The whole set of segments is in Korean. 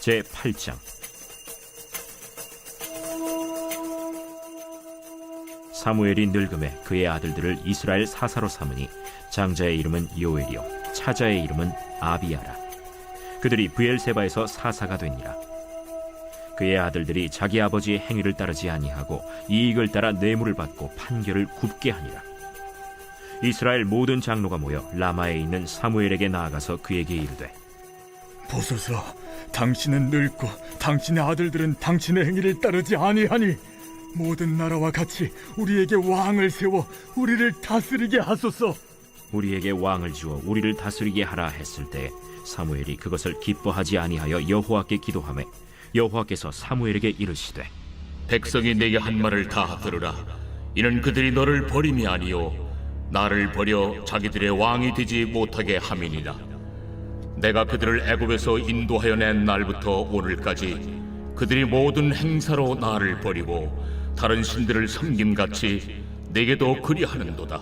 제8장. 사무엘이 늙음에 그의 아들들을 이스라엘 사사로 삼으니 장자의 이름은 요엘이요 차자의 이름은 아비야라. 그들이 브엘세바에서 사사가 되니라. 그의 아들들이 자기 아버지의 행위를 따르지 아니하고 이익을 따라 뇌물을 받고 판결을 굽게 하니라. 이스라엘 모든 장로가 모여 라마에 있는 사무엘에게 나아가서 그에게 이르되, 보소서, 당신은 늙고 당신의 아들들은 당신의 행위를 따르지 아니하니 모든 나라와 같이 우리에게 왕을 세워 우리를 다스리게 하소서. 우리에게 왕을 주어 우리를 다스리게 하라 했을 때 사무엘이 그것을 기뻐하지 아니하여 여호와께 기도하매 여호와께서 사무엘에게 이르시되, 백성이 내게 한 말을 다 들으라. 이는 그들이 너를 버림이 아니요 나를 버려 자기들의 왕이 되지 못하게 함이니라. 내가 그들을 애굽에서 인도하여 낸 날부터 오늘까지 그들이 모든 행사로 나를 버리고 다른 신들을 섬김같이 내게도 그리하는도다.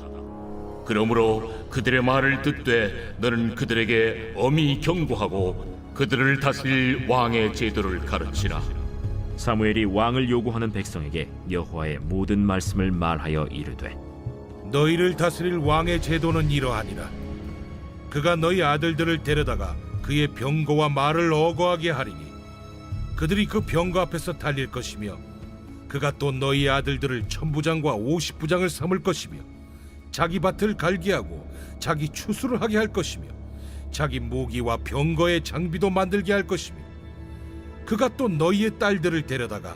그러므로 그들의 말을 듣되 너는 그들에게 엄히 경고하고 그들을 다스릴 왕의 제도를 가르치라. 사무엘이 왕을 요구하는 백성에게 여호와의 모든 말씀을 말하여 이르되, 너희를 다스릴 왕의 제도는 이러하니라. 그가 너희 아들들을 데려다가 그의 병거와 말을 어거하게 하리니 그들이 그 병거 앞에서 달릴 것이며 그가 또 너희 아들들을 천부장과 50부장을 삼을 것이며 자기 밭을 갈게 하고 자기 추수를 하게 할 것이며 자기 모기와 병거의 장비도 만들게 할 것이며 그가 또 너희의 딸들을 데려다가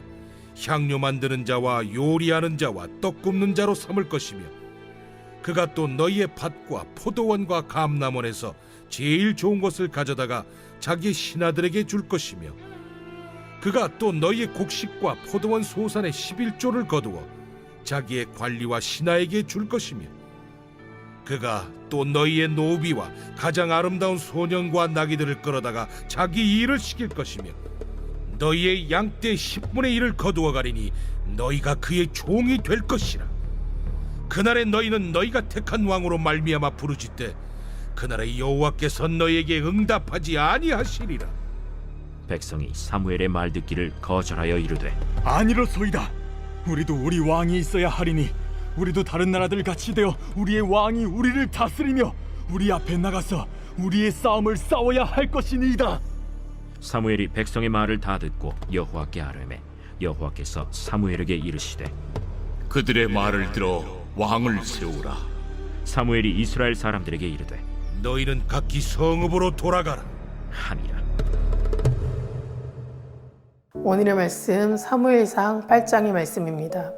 향료 만드는 자와 요리하는 자와 떡 굽는 자로 삼을 것이며 그가 또 너희의 밭과 포도원과 감람원에서 제일 좋은 것을 가져다가 자기 신하들에게 줄 것이며 그가 또 너희의 곡식과 포도원 소산의 11조를 거두어 자기의 관리와 신하에게 줄 것이며 그가 또 너희의 노비와 가장 아름다운 소년과 나귀들을 끌어다가 자기 일을 시킬 것이며 너희의 양떼 10분의 1을 거두어 가리니 너희가 그의 종이 될 것이라. 그날에 너희는 너희가 택한 왕으로 말미암아 부르짖되 그날에 여호와께서 너희에게 응답하지 아니하시리라. 백성이 사무엘의 말 듣기를 거절하여 이르되, 아니로소이다. 우리도 우리 왕이 있어야 하리니 우리도 다른 나라들 같이 되어 우리의 왕이 우리를 다스리며 우리 앞에 나가서 우리의 싸움을 싸워야 할 것이니이다. 사무엘이 백성의 말을 다 듣고 여호와께 아뢰매 여호와께서 사무엘에게 이르시되, 그들의 말을 들어 왕을 세우라. 사무엘이 이스라엘 사람들에게 이르되, 너희는 각기 성읍으로 돌아가라 하니라. 오늘의 말씀 사무엘상 8장의 말씀입니다.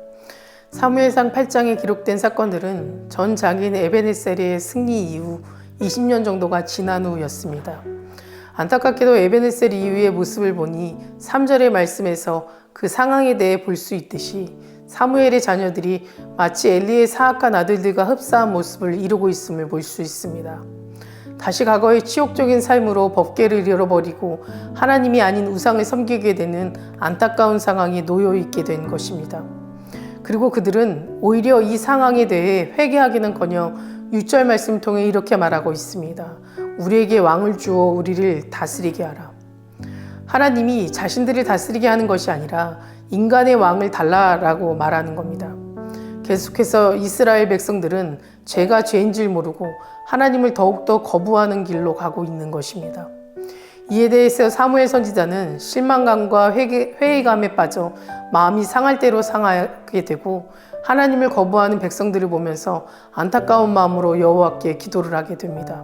사무엘상 8장에 기록된 사건들은 전 장인 에벤에셀의 승리 이후 20년 정도가 지난 후였습니다. 안타깝게도 에벤에셀 이후의 모습을 보니 3절의 말씀에서 그 상황에 대해 볼 수 있듯이 사무엘의 자녀들이 마치 엘리의 사악한 아들들과 흡사한 모습을 이루고 있음을 볼 수 있습니다. 다시 과거의 치욕적인 삶으로 법궤를 잃어버리고 하나님이 아닌 우상을 섬기게 되는 안타까운 상황에 놓여 있게 된 것입니다. 그리고 그들은 오히려 이 상황에 대해 회개하기는커녕 6절 말씀을 통해 이렇게 말하고 있습니다. 우리에게 왕을 주어 우리를 다스리게 하라. 하나님이 자신들을 다스리게 하는 것이 아니라 인간의 왕을 달라라고 말하는 겁니다. 계속해서 이스라엘 백성들은 죄가 죄인 줄 모르고 하나님을 더욱더 거부하는 길로 가고 있는 것입니다. 이에 대해서 사무엘 선지자는 실망감과 회의감에 빠져 마음이 상할 대로 상하게 되고 하나님을 거부하는 백성들을 보면서 안타까운 마음으로 여호와께 기도를 하게 됩니다.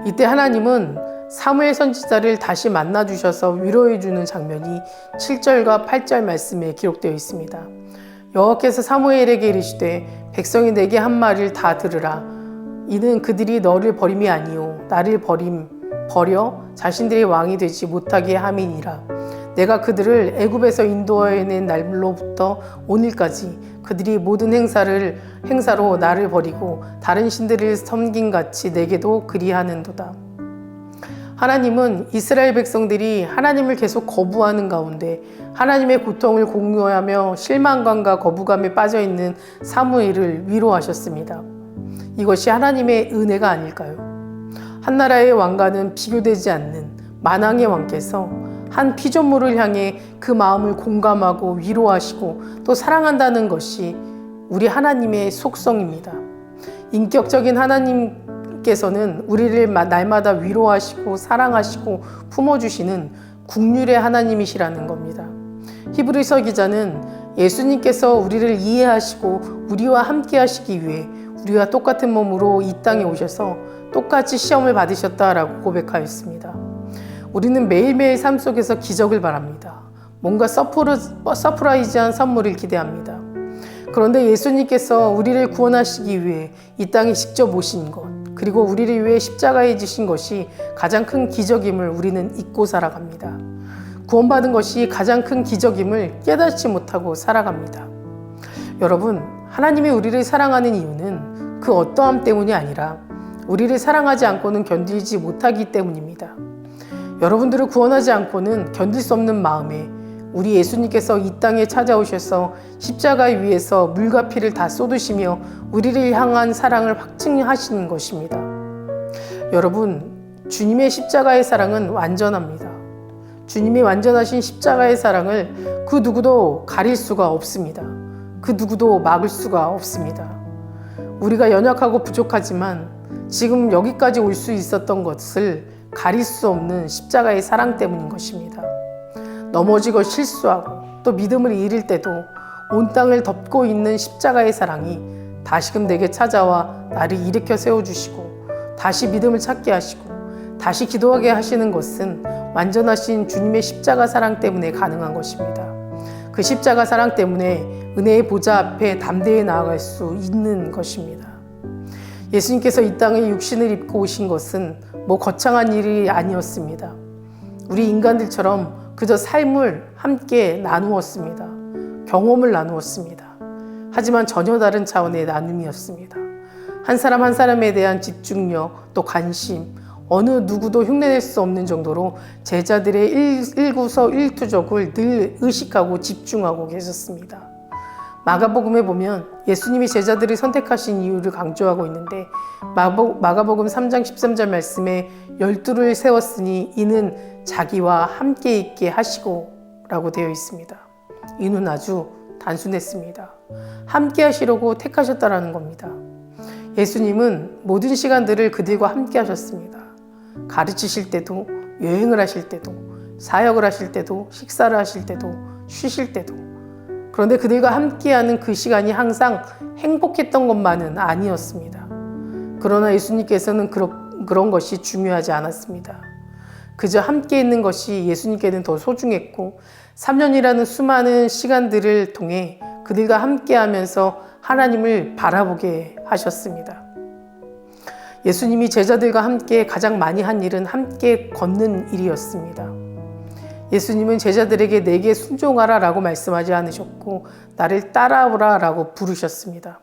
이때 하나님은 사무엘 선지자를 다시 만나 주셔서 위로해 주는 장면이 7절과 8절 말씀에 기록되어 있습니다. 여호와께서 사무엘에게 이르시되 백성이 내게 한 말을 다 들으라. 이는 그들이 너를 버림이 아니요 나를 버려 자신들의 왕이 되지 못하게 함이니라. 내가 그들을 애굽에서 인도해낸 날로부터 오늘까지 그들이 모든 행사로 나를 버리고 다른 신들을 섬김같이 내게도 그리하는도다. 하나님은 이스라엘 백성들이 하나님을 계속 거부하는 가운데 하나님의 고통을 공유하며 실망감과 거부감에 빠져있는 사무엘을 위로하셨습니다. 이것이 하나님의 은혜가 아닐까요? 한나라의 왕과는 비교되지 않는 만왕의 왕께서 한 피조물을 향해 그 마음을 공감하고 위로하시고 또 사랑한다는 것이 우리 하나님의 속성입니다. 인격적인 하나님께서는 우리를 날마다 위로하시고 사랑하시고 품어주시는 국률의 하나님이시라는 겁니다. 히브리서 기자는 예수님께서 우리를 이해하시고 우리와 함께 하시기 위해 우리와 똑같은 몸으로 이 땅에 오셔서 똑같이 시험을 받으셨다라고 고백하였습니다. 우리는 매일매일 삶 속에서 기적을 바랍니다. 뭔가 서프라이즈한 선물을 기대합니다. 그런데 예수님께서 우리를 구원하시기 위해 이 땅에 직접 오신 것, 그리고 우리를 위해 십자가에 지신 것이 가장 큰 기적임을 우리는 잊고 살아갑니다. 구원받은 것이 가장 큰 기적임을 깨닫지 못하고 살아갑니다. 여러분, 하나님이 우리를 사랑하는 이유는 그 어떠함 때문이 아니라 우리를 사랑하지 않고는 견디지 못하기 때문입니다. 여러분들을 구원하지 않고는 견딜 수 없는 마음에 우리 예수님께서 이 땅에 찾아오셔서 십자가 위에서 물과 피를 다 쏟으시며 우리를 향한 사랑을 확증하시는 것입니다. 여러분, 주님의 십자가의 사랑은 완전합니다. 주님이 완전하신 십자가의 사랑을 그 누구도 가릴 수가 없습니다. 그 누구도 막을 수가 없습니다. 우리가 연약하고 부족하지만 지금 여기까지 올 수 있었던 것을 가릴 수 없는 십자가의 사랑 때문인 것입니다. 넘어지고 실수하고 또 믿음을 잃을 때도 온 땅을 덮고 있는 십자가의 사랑이 다시금 내게 찾아와 나를 일으켜 세워주시고 다시 믿음을 찾게 하시고 다시 기도하게 하시는 것은 완전하신 주님의 십자가 사랑 때문에 가능한 것입니다. 그 십자가 사랑 때문에 은혜의 보좌 앞에 담대히 나아갈 수 있는 것입니다. 예수님께서 이 땅에 육신을 입고 오신 것은 거창한 일이 아니었습니다. 우리 인간들처럼 그저 삶을 함께 나누었습니다. 경험을 나누었습니다. 하지만 전혀 다른 차원의 나눔이었습니다. 한 사람 한 사람에 대한 집중력, 또 관심, 어느 누구도 흉내낼 수 없는 정도로 제자들의 일구서일투족을 늘 의식하고 집중하고 계셨습니다. 마가복음에 보면 예수님이 제자들이 선택하신 이유를 강조하고 있는데 마가복음 3장 13절 말씀에 12를 세웠으니 이는 자기와 함께 있게 하시고 라고 되어 있습니다. 이는 아주 단순했습니다. 함께 하시려고 택하셨다라는 겁니다. 예수님은 모든 시간들을 그들과 함께 하셨습니다. 가르치실 때도, 여행을 하실 때도, 사역을 하실 때도, 식사를 하실 때도, 쉬실 때도. 그런데 그들과 함께하는 그 시간이 항상 행복했던 것만은 아니었습니다. 그러나 예수님께서는 그런 것이 중요하지 않았습니다. 그저 함께 있는 것이 예수님께는 더 소중했고 3년이라는 수많은 시간들을 통해 그들과 함께하면서 하나님을 바라보게 하셨습니다. 예수님이 제자들과 함께 가장 많이 한 일은 함께 걷는 일이었습니다. 예수님은 제자들에게 내게 순종하라 라고 말씀하지 않으셨고 나를 따라오라 라고 부르셨습니다.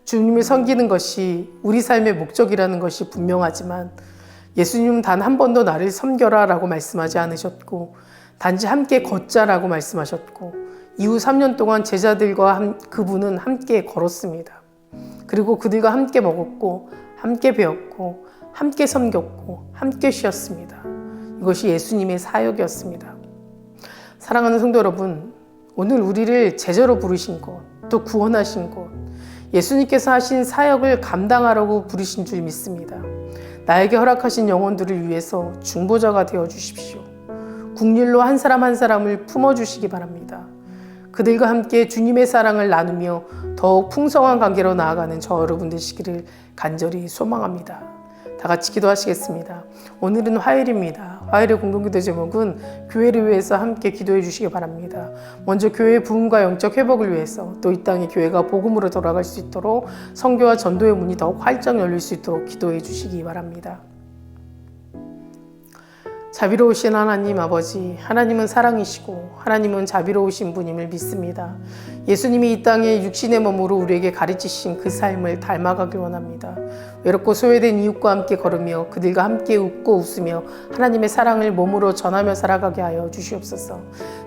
주님을 섬기는 것이 우리 삶의 목적이라는 것이 분명하지만 예수님은 단 한 번도 나를 섬겨라 라고 말씀하지 않으셨고 단지 함께 걷자 라고 말씀하셨고 이후 3년 동안 제자들과 그분은 함께 걸었습니다. 그리고 그들과 함께 먹었고 함께 배웠고 함께 섬겼고 함께 쉬었습니다. 이것이 예수님의 사역이었습니다. 사랑하는 성도 여러분, 오늘 우리를 제자로 부르신 것, 또 구원하신 것, 예수님께서 하신 사역을 감당하라고 부르신 줄 믿습니다. 나에게 허락하신 영혼들을 위해서 중보자가 되어 주십시오. 국률로 한 사람 한 사람을 품어주시기 바랍니다. 그들과 함께 주님의 사랑을 나누며 더욱 풍성한 관계로 나아가는 저 여러분 되시기를 간절히 소망합니다. 다 같이 기도하시겠습니다. 오늘은 화요일입니다. 화요일의 공동기도 제목은 교회를 위해서 함께 기도해 주시기 바랍니다. 먼저 교회의 부흥과 영적 회복을 위해서 또 이 땅의 교회가 복음으로 돌아갈 수 있도록 선교와 전도의 문이 더욱 활짝 열릴 수 있도록 기도해 주시기 바랍니다. 자비로우신 하나님 아버지, 하나님은 사랑이시고 하나님은 자비로우신 분임을 믿습니다. 예수님이 이 땅에 육신의 몸으로 우리에게 가르치신 그 삶을 닮아가길 원합니다. 외롭고 소외된 이웃과 함께 걸으며 그들과 함께 웃고 웃으며 하나님의 사랑을 몸으로 전하며 살아가게 하여 주시옵소서.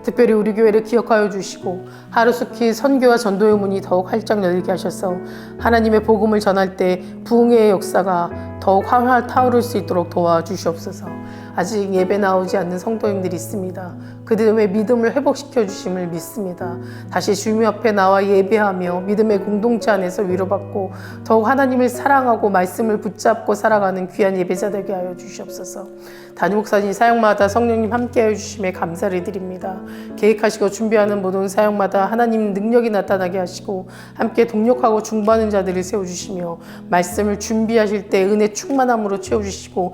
특별히 우리 교회를 기억하여 주시고 하루속히 선교와 전도의 문이 더욱 활짝 열리게 하셔서 하나님의 복음을 전할 때 부흥의 역사가 더욱 활활 타오를 수 있도록 도와주시옵소서. 아직 예배 나오지 않는 성도님들이 있습니다. 그들의 믿음을 회복시켜 주심을 믿습니다. 다시 주님 앞에 나와 예배하며 믿음의 공동체 안에서 위로받고 더욱 하나님을 사랑하고 말씀을 붙잡고 살아가는 귀한 예배자 되게 하여 주시옵소서. 담임 목사님 사역마다 성령님 함께하여 주심에 감사를 드립니다. 계획하시고 준비하는 모든 사역마다 하나님 능력이 나타나게 하시고 함께 동력하고 중보하는 자들을 세워주시며 말씀을 준비하실 때 은혜 충만함으로 채워주시고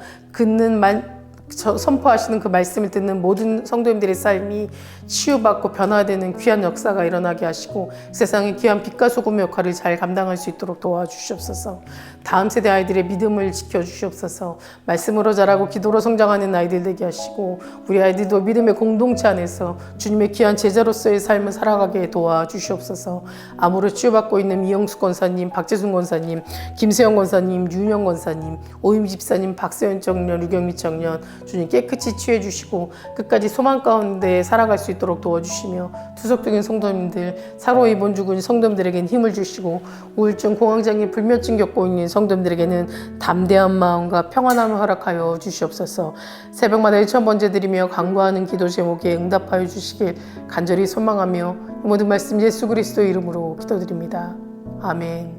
선포하시는 그 말씀을 듣는 모든 성도님들의 삶이 치유받고 변화되는 귀한 역사가 일어나게 하시고 세상의 귀한 빛과 소금의 역할을 잘 감당할 수 있도록 도와주시옵소서. 다음 세대 아이들의 믿음을 지켜주시옵소서. 말씀으로 자라고 기도로 성장하는 아이들 되게 하시고 우리 아이들도 믿음의 공동체 안에서 주님의 귀한 제자로서의 삶을 살아가게 도와주시옵소서. 암으로 치유받고 있는 이영숙 권사님, 박재순 권사님, 김세영 권사님, 윤영 권사님, 오임 집사님, 박세현 청년, 류경미 청년 주님 깨끗이 치유해 주시고 끝까지 소망 가운데 살아갈 수 있도록 도와주시며 투석적인 성도님들, 사로 입원 죽은 성도님들에게는 힘을 주시고 우울증, 공황장애, 불면증 겪고 있는 성도님들에게는 담대한 마음과 평안함을 허락하여 주시옵소서. 새벽마다 1,000번째 드리며 간구하는 기도 제목에 응답하여 주시길 간절히 소망하며 이 모든 말씀 예수 그리스도의 이름으로 기도드립니다. 아멘.